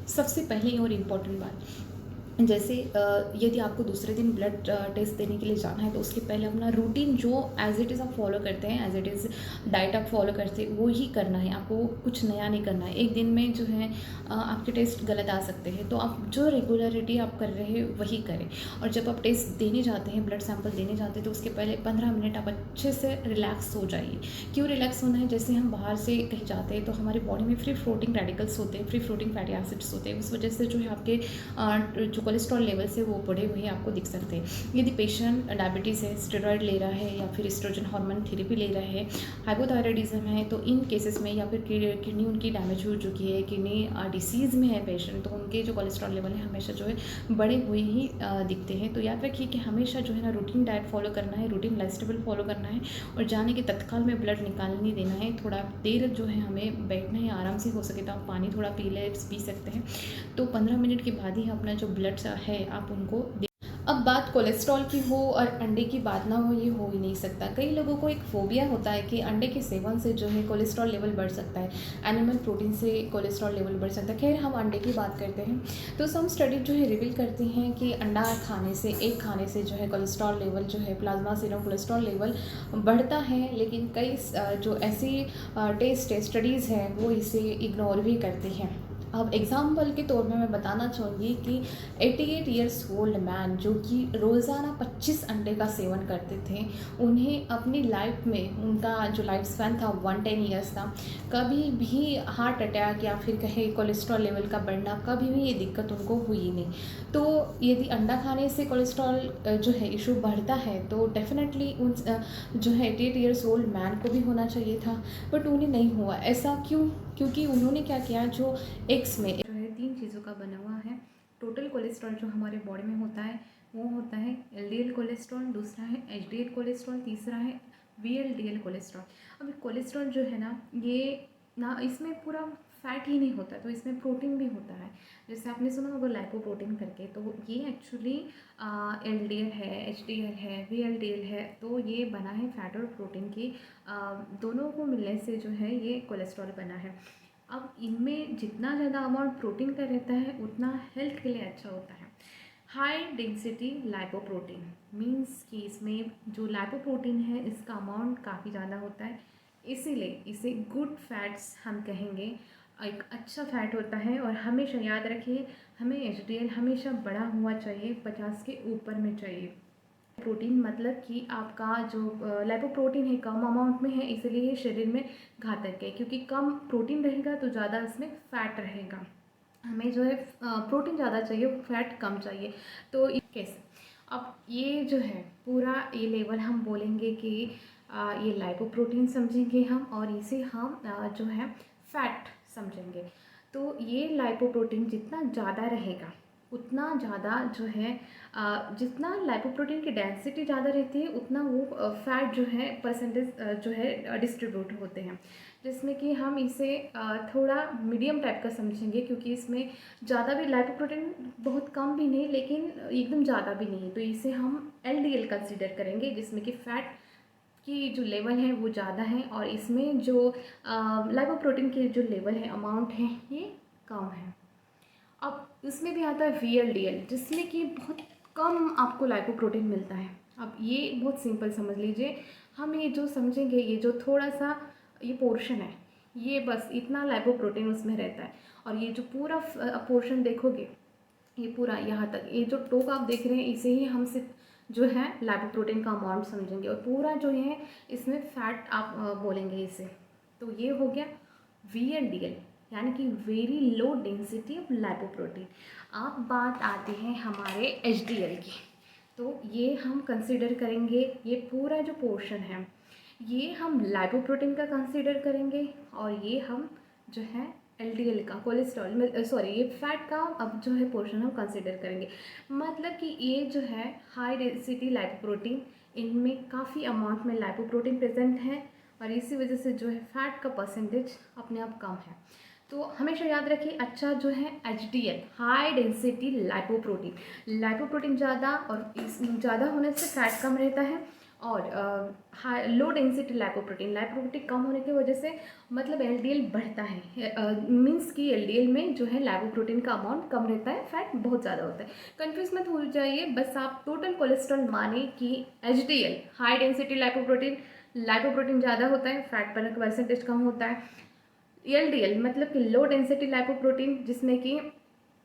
सबसे पहले और इम्पॉर्टेंट बात, जैसे यदि आपको दूसरे दिन ब्लड टेस्ट देने के लिए जाना है तो उसके पहले अपना रूटीन जो एज़ इट इज़ आप फॉलो करते हैं, एज़ इट इज़ डाइट आप फॉलो करते हैं, वो ही करना है। आपको कुछ नया नहीं करना है। एक दिन में जो है आपके टेस्ट गलत आ सकते हैं, तो आप जो रेगुलरिटी आप कर रहे हैं वही करें। और जब आप टेस्ट देने जाते हैं, ब्लड सैंपल देने जाते हैं, तो उसके पहले 15 मिनट आप अच्छे से रिलैक्स हो जाइए। क्यों रिलैक्स होना है? जैसे हम बाहर से कहीं जाते हैं तो हमारी बॉडी में फ्री फ्लोटिंग रेडिकल्स होते हैं, फ्री फ्लोटिंग फैटी एसिड्स होते हैं। उस वजह से जो है आपके जो कोलेस्ट्रॉल लेवल से वो बढ़े हुए आपको दिख सकते हैं। यदि पेशेंट डायबिटीज़ है, स्टेरॉयड ले रहा है या फिर एस्ट्रोजन हार्मोन थेरेपी ले रहा है, हाइपोथायराइडिज्म है, तो इन केसेस में या फिर किडनी उनकी डैमेज हो चुकी है, किडनी डिसीज़ में है पेशेंट, तो उनके जो कोलेस्ट्रॉल लेवल है हमेशा जो है बढ़े हुए ही दिखते हैं। तो याद रखिए कि हमेशा जो है ना रूटीन डाइट फॉलो करना है, रूटीन लाइफस्टाइल फॉलो करना है और जाने के तत्काल में ब्लड निकालने नहीं देना है। थोड़ा देर जो है हमें बैठना है, आराम से हो सके तो आप पानी थोड़ा पी सकते हैं। तो 15 मिनट के बाद ही अपना जो ब्लड है आप उनको दे। अब बात कोलेस्ट्रॉल की हो और अंडे की बात ना हो, ये हो ही नहीं सकता। कई लोगों को एक फोबिया होता है कि अंडे के सेवन से जो है कोलेस्ट्रॉल लेवल बढ़ सकता है, एनिमल प्रोटीन से कोलेस्ट्रॉल लेवल बढ़ सकता है। खैर हम अंडे की बात करते हैं तो सम स्टडी जो है रिवील करती हैं कि अंडा खाने से, एक खाने से जो है कोलेस्ट्रॉल लेवल जो है प्लाज्मा सीरम कोलेस्ट्रॉल लेवल बढ़ता है। लेकिन कई जो ऐसी टेस्ट स्टडीज़ हैं वो इसे इग्नोर भी करती हैं। अब एग्ज़ाम्पल के तौर में मैं बताना चाहूँगी कि 88 ईयर्स ओल्ड मैन जो कि रोज़ाना 25 अंडे का सेवन करते थे, उन्हें अपनी लाइफ में, उनका जो लाइफ स्पैन था 110 ईयर्स था, कभी भी हार्ट अटैक या फिर कहे कोलेस्ट्रॉल लेवल का बढ़ना, कभी भी ये दिक्कत उनको हुई नहीं। तो यदि अंडा खाने से कोलेस्ट्रॉल जो है इशू बढ़ता है तो डेफिनेटली उन जो है 88 ईयर्स ओल्ड मैन को भी होना चाहिए था, बट उन्हें नहीं हुआ। ऐसा क्यों? क्योंकि उन्होंने क्या किया, जो एग्स में जो है 3 चीज़ों का बना हुआ है। टोटल कोलेस्ट्रॉल जो हमारे बॉडी में होता है वो होता है एलडीएल कोलेस्ट्रॉल, दूसरा है एचडीएल कोलेस्ट्रॉल, तीसरा है वीएलडीएल कोलेस्ट्रॉल। अब कोलेस्ट्रॉल जो है ना इसमें पूरा फैट ही नहीं होता, तो इसमें प्रोटीन भी होता है। जैसे आपने सुना होगा लाइपोप्रोटीन करके, तो ये एक्चुअली एलडीएल है, एचडीएल है, वीएलडीएल है, तो ये बना है फैट और प्रोटीन की दोनों को मिलने से जो है ये कोलेस्ट्रॉल बना है। अब इनमें जितना ज़्यादा अमाउंट प्रोटीन का रहता है उतना हेल्थ के लिए अच्छा होता है। हाई डेंसिटी लाइपोप्रोटीन मीन्स कि इसमें जो लाइपोप्रोटीन है इसका अमाउंट काफ़ी ज़्यादा होता है, इसीलिए इसे गुड फैट्स हम कहेंगे। एक अच्छा फैट होता है और हमेशा याद रखिए हमें एचडीएल हमेशा बढ़ा हुआ चाहिए, 50 के ऊपर में चाहिए। प्रोटीन मतलब कि आपका जो लाइपोप्रोटीन है कम अमाउंट में है, इसलिए ये शरीर में घातक है, क्योंकि कम प्रोटीन रहेगा तो ज़्यादा इसमें फ़ैट रहेगा। हमें जो है प्रोटीन ज़्यादा चाहिए, फैट कम चाहिए। तो कैसे? अब ये जो है पूरा ये लेवल हम बोलेंगे कि ये लाइपोप्रोटीन समझेंगे हम, और इसे हम जो है फैट समझेंगे। तो ये लाइपोप्रोटीन जितना ज़्यादा रहेगा उतना ज़्यादा जो है जितना लाइपोप्रोटीन की डेंसिटी ज़्यादा रहती है उतना वो फैट जो है परसेंटेज जो है डिस्ट्रीब्यूट होते हैं। जिसमें कि हम इसे थोड़ा मीडियम टाइप का समझेंगे, क्योंकि इसमें ज़्यादा भी लाइपोप्रोटीन बहुत कम भी नहीं लेकिन एकदम ज़्यादा भी नहीं, तो इसे हम एलडीएल कंसीडर करेंगे, जिसमें कि फ़ैट की जो लेवल है वो ज़्यादा है और इसमें जो लाइपोप्रोटीन के जो लेवल है, अमाउंट है, ये कम है। अब इसमें भी आता है वीएलडीएल, जिसमें कि बहुत कम आपको लाइपोप्रोटीन मिलता है। अब ये बहुत सिंपल समझ लीजिए, हम ये जो समझेंगे, ये जो थोड़ा सा ये पोर्शन है, ये बस इतना लाइपोप्रोटीन उसमें रहता है, और ये जो पूरा पोर्शन देखोगे, ये पूरा यहाँ तक, ये जो टोक आप देख रहे हैं, इसे ही हम सिर्फ जो है लाइपोप्रोटीन का अमाउंट समझेंगे, और पूरा जो है इसमें फैट आप बोलेंगे इसे। तो ये हो गया वीएलडीएल, यानी कि very low density of lipoprotein. अब बात आती है हमारे एचडीएल की, तो ये हम कंसीडर करेंगे, ये पूरा जो पोर्शन है ये हम लाइपोप्रोटीन का कंसीडर करेंगे, और ये हम जो है एलडीएल का, कोलेस्ट्रॉल में सॉरी ये फैट का अब जो है पोर्शन हम कंसीडर करेंगे। मतलब कि ये जो है हाई डेंसिटी लाइपोप्रोटीन, इनमें काफ़ी अमाउंट में लाइपोप्रोटीन प्रेजेंट है, और इसी वजह से जो है फैट का परसेंटेज अपने आप कम है। तो हमेशा याद रखिए अच्छा जो है HDL, high density lipoprotein, lipoprotein ज़्यादा और इस ज़्यादा होने से फैट कम रहता है, और high low density lipoprotein, lipoprotein कम होने की वजह से मतलब एलडीएल बढ़ता है, मीन्स कि एलडीएल में जो है लाइपोप्रोटीन का अमाउंट कम रहता है, फैट बहुत ज़्यादा होता है। कंफ्यूज मत हो जाइए, बस आप टोटल कोलेस्ट्रॉल माने कि HDL high density lipoprotein, lipoprotein ज़्यादा होता है, फैट पर परसेंटेज कम होता है। एलडीएल मतलब कि लो डेंसिटी लाइपोप्रोटीन, जिसमें कि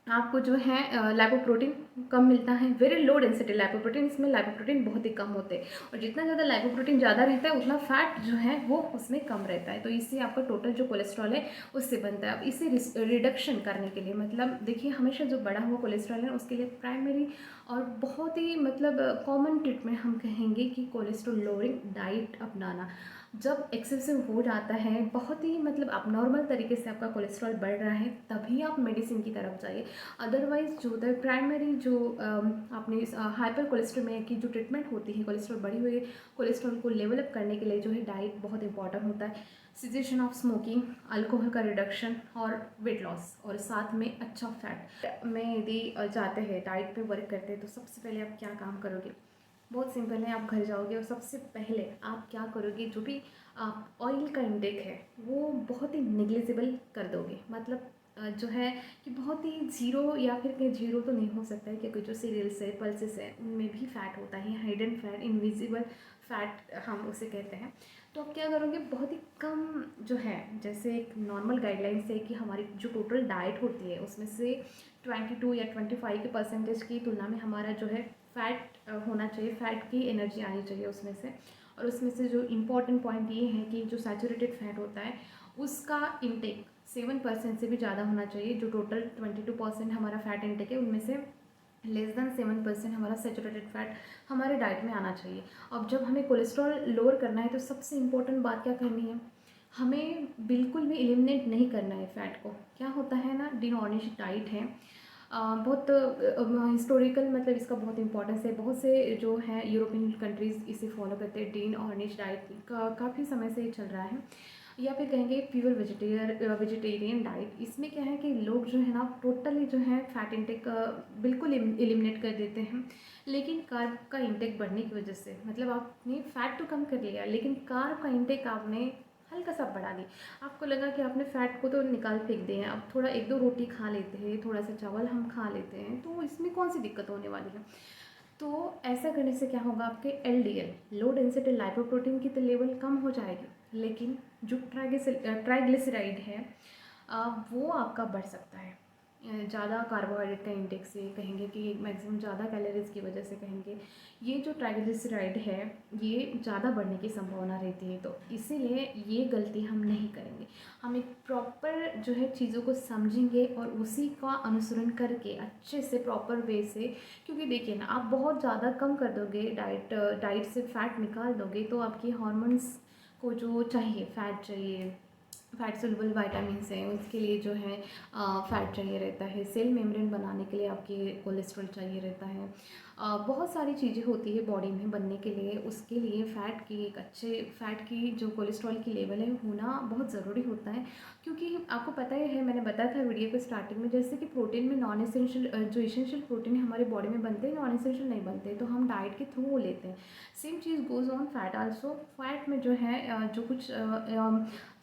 आपको जो है लाइपोप्रोटीन कम मिलता है। वेरी लो डेंसिटी लाइपोप्रोटीन, इसमें लाइपोप्रोटीन बहुत ही कम होते हैं, और जितना ज़्यादा लाइपोप्रोटीन ज़्यादा रहता है उतना फैट जो है वो उसमें कम रहता है। तो इससे आपका टोटल जो कोलेस्ट्रॉल है उससे बनता है। अब इसे रिडक्शन करने के लिए, मतलब देखिए हमेशा जो बढ़ा हुआ कोलेस्ट्रॉल है उसके लिए प्राइमरी और बहुत ही मतलब कॉमन ट्रीटमेंट हम कहेंगे कि कोलेस्ट्रॉल लोअरिंग डाइट अपनाना। जब एक्सेसिव हो जाता है, बहुत ही मतलब abnormal तरीके से आपका कोलेस्ट्रॉल बढ़ रहा है, तभी आप मेडिसिन की तरफ जाइए। अदरवाइज जो होता है प्राइमरी जो आपने हाइपर कोलेस्ट्रोमिया की जो ट्रीटमेंट होती है, कोलेस्ट्रॉल बढ़ी हुई कोलेस्ट्रॉल को लेवल अप करने के लिए जो है डाइट बहुत इंपॉर्टेंट होता है। सिजेशन ऑफ स्मोकिंग, अल्कोहल का रिडक्शन और वेट लॉस, और साथ में अच्छा फैट में यदि जाते हैं डाइट पे वर्क करते हैं, तो सबसे पहले आप क्या काम करोगे? बहुत सिंपल है, आप घर जाओगे और सबसे पहले आप क्या करोगे, जो भी आप ऑयल का इंटेक है वो बहुत ही निग्लिजिबल कर दोगे। मतलब जो है कि बहुत ही ज़ीरो, या फिर कहीं ज़ीरो तो नहीं हो सकता है, क्योंकि जो सीरियल्स है, पल्सेस है, उनमें भी फ़ैट होता है, हिडन फैट, इनविजिबल फैट हम उसे कहते हैं। तो आप क्या करोगे, बहुत ही कम जो है, जैसे एक नॉर्मल गाइडलाइंस है कि हमारी जो टोटल डाइट होती है उसमें से 22 या 25 के परसेंटेज की तुलना में हमारा जो है फ़ैट होना चाहिए, फ़ैट की एनर्जी आनी चाहिए उसमें से। और उसमें से जो इम्पॉर्टेंट पॉइंट ये है कि जो सैचुरेटेड फैट होता है उसका इंटेक 7% से भी ज़्यादा होना चाहिए। जो टोटल 22% हमारा फैट इंटेक है उनमें से लेस दैन 7% हमारा सैचुरेटेड फैट हमारे डाइट में आना चाहिए। अब जब हमें कोलेस्ट्रॉल लोअर करना है तो सबसे इम्पोर्टेंट बात क्या करनी है, हमें बिल्कुल भी एलिमिनेट नहीं करना है फ़ैट को। क्या होता है ना, डिनॉर्निश डाइट है, बहुत हिस्टोरिकल मतलब इसका बहुत इंपॉर्टेंस है। बहुत से जो है यूरोपियन कंट्रीज़ इसे फॉलो करते हैं, डीन ऑर्निश डाइट का काफ़ी समय से ये चल रहा है, या फिर कहेंगे प्योर वेजिटेरियन डाइट। इसमें क्या है कि लोग जो है ना टोटली जो है फैट इंटेक बिल्कुल एलिमिनेट कर देते हैं, लेकिन कार्ब का इंटेक बढ़ने की वजह से, मतलब आपने फ़ैट तो कम कर लिया लेकिन कार्ब का इंटेक आपने हल्का सा बढ़ा दी। आपको लगा कि आपने फ़ैट को तो निकाल फेंक दिए हैं, अब थोड़ा एक दो रोटी खा लेते हैं, थोड़ा सा चावल हम खा लेते हैं, तो इसमें कौन सी दिक्कत होने वाली है। तो ऐसा करने से क्या होगा, आपके एलडीएल लो डेंसिटी लाइपोप्रोटीन की तो लेवल कम हो जाएगी, लेकिन जो ट्राइग्लिसराइड है वो आपका बढ़ सकता है। ज़्यादा कार्बोहाइड्रेट का इंटेक से कहेंगे कि मैक्सिमम ज़्यादा कैलोरीज की वजह से कहेंगे ये जो ट्राइग्लिसराइड है ये ज़्यादा बढ़ने की संभावना रहती है। तो इसीलिए ये गलती हम नहीं करेंगे, हम एक प्रॉपर जो है चीज़ों को समझेंगे और उसी का अनुसरण करके अच्छे से प्रॉपर वे से, क्योंकि देखिए ना आप बहुत ज़्यादा कम कर दोगे, डाइट से फ़ैट निकाल दोगे तो आपकी हार्मोन्स को जो चाहिए, फ़ैट चाहिए, फैट सोल्युबल वाइटामिन्स हैं उसके लिए जो है फ़ैट चाहिए रहता है, सेल मेम्ब्रेन बनाने के लिए आपके कोलेस्ट्रॉल चाहिए रहता है, बहुत सारी चीज़ें होती है बॉडी में बनने के लिए, उसके लिए फ़ैट की एक अच्छे फ़ैट की जो कोलेस्ट्रॉल की लेवल है होना बहुत ज़रूरी होता है। क्योंकि आपको पता ही है, मैंने बताया था वीडियो के स्टार्टिंग में, जैसे कि प्रोटीन में नॉन एसेंशियल जो एसेंशियल प्रोटीन हमारे बॉडी में बनते हैं, नॉन एसेंशियल नहीं बनते, तो हम डाइट के थ्रू वो लेते हैं। Same cheese goes on fat also. Fat में जो है जो कुछ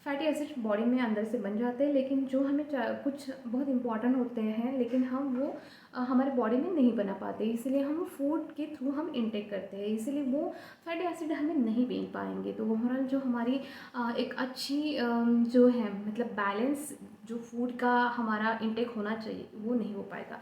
फैटी एसिड बॉडी में अंदर से बन जाते हैं, लेकिन जो हमें कुछ बहुत इंपॉर्टेंट होते हैं लेकिन हम वो हमारे बॉडी में नहीं बना पाते, इसलिए हम फूड के थ्रू हम इंटेक करते हैं, इसलिए वो फैटी एसिड हमें नहीं मिल पाएंगे। तो ओवरऑल जो हमारी एक अच्छी जो है मतलब बैलेंस जो फूड का हमारा इंटेक होना चाहिए वो नहीं हो पाएगा।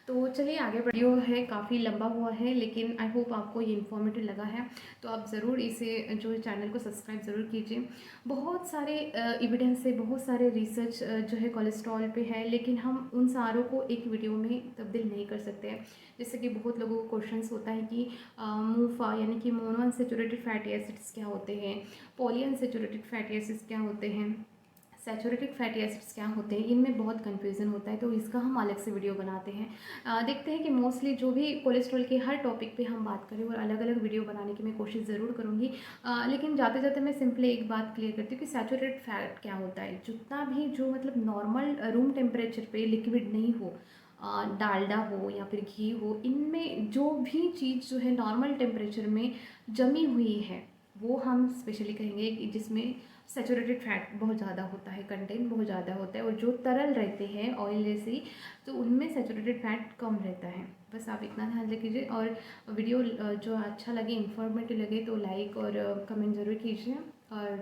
तो चलिए आगे वीडियो है काफ़ी लंबा हुआ है, लेकिन आई होप आपको ये इन्फॉर्मेटिव लगा है, तो आप ज़रूर इसे जो चैनल को सब्सक्राइब ज़रूर कीजिए। बहुत सारे एविडेंस है, बहुत सारे रिसर्च जो है कोलेस्ट्रॉल पे है, लेकिन हम उन सारों को एक वीडियो में तब्दील नहीं कर सकते हैं। जैसे कि बहुत लोगों को क्वेश्चंस होता है कि मूफा यानी कि मोनोअनसैचुरेटेड फैटी एसिड्स क्या होते हैं, पॉलीअनसैचुरेटेड फैटी एसिड्स क्या होते हैं, सैचुरेटेड फैटी एसिड्स क्या होते हैं, इनमें बहुत कन्फ्यूज़न होता है, तो इसका हम अलग से वीडियो बनाते हैं। देखते हैं कि मोस्टली जो भी कोलेस्ट्रॉल के हर टॉपिक पे हम बात करें और अलग अलग वीडियो बनाने की मैं कोशिश ज़रूर करूँगी। लेकिन जाते जाते मैं सिंपली एक बात क्लियर करती हूँ कि सैचुरेटेड फैट क्या होता है। जितना भी जो मतलब नॉर्मल रूम टेम्परेचर पे लिक्विड नहीं हो, डालडा हो या फिर घी हो, इनमें जो भी चीज़ जो है नॉर्मल टेम्परेचर में जमी हुई है वो हम स्पेशली कहेंगे कि जिसमें सैचुरेटेड फैट बहुत ज़्यादा होता है, कंटेंट बहुत ज़्यादा होता है, और जो तरल रहते हैं ऑयल जैसे, तो उनमें सैचुरेटेड फैट कम रहता है। बस आप इतना ध्यान रखिए। और वीडियो जो अच्छा लगे, इन्फॉर्मेटिव लगे तो लाइक और कमेंट ज़रूर कीजिए। और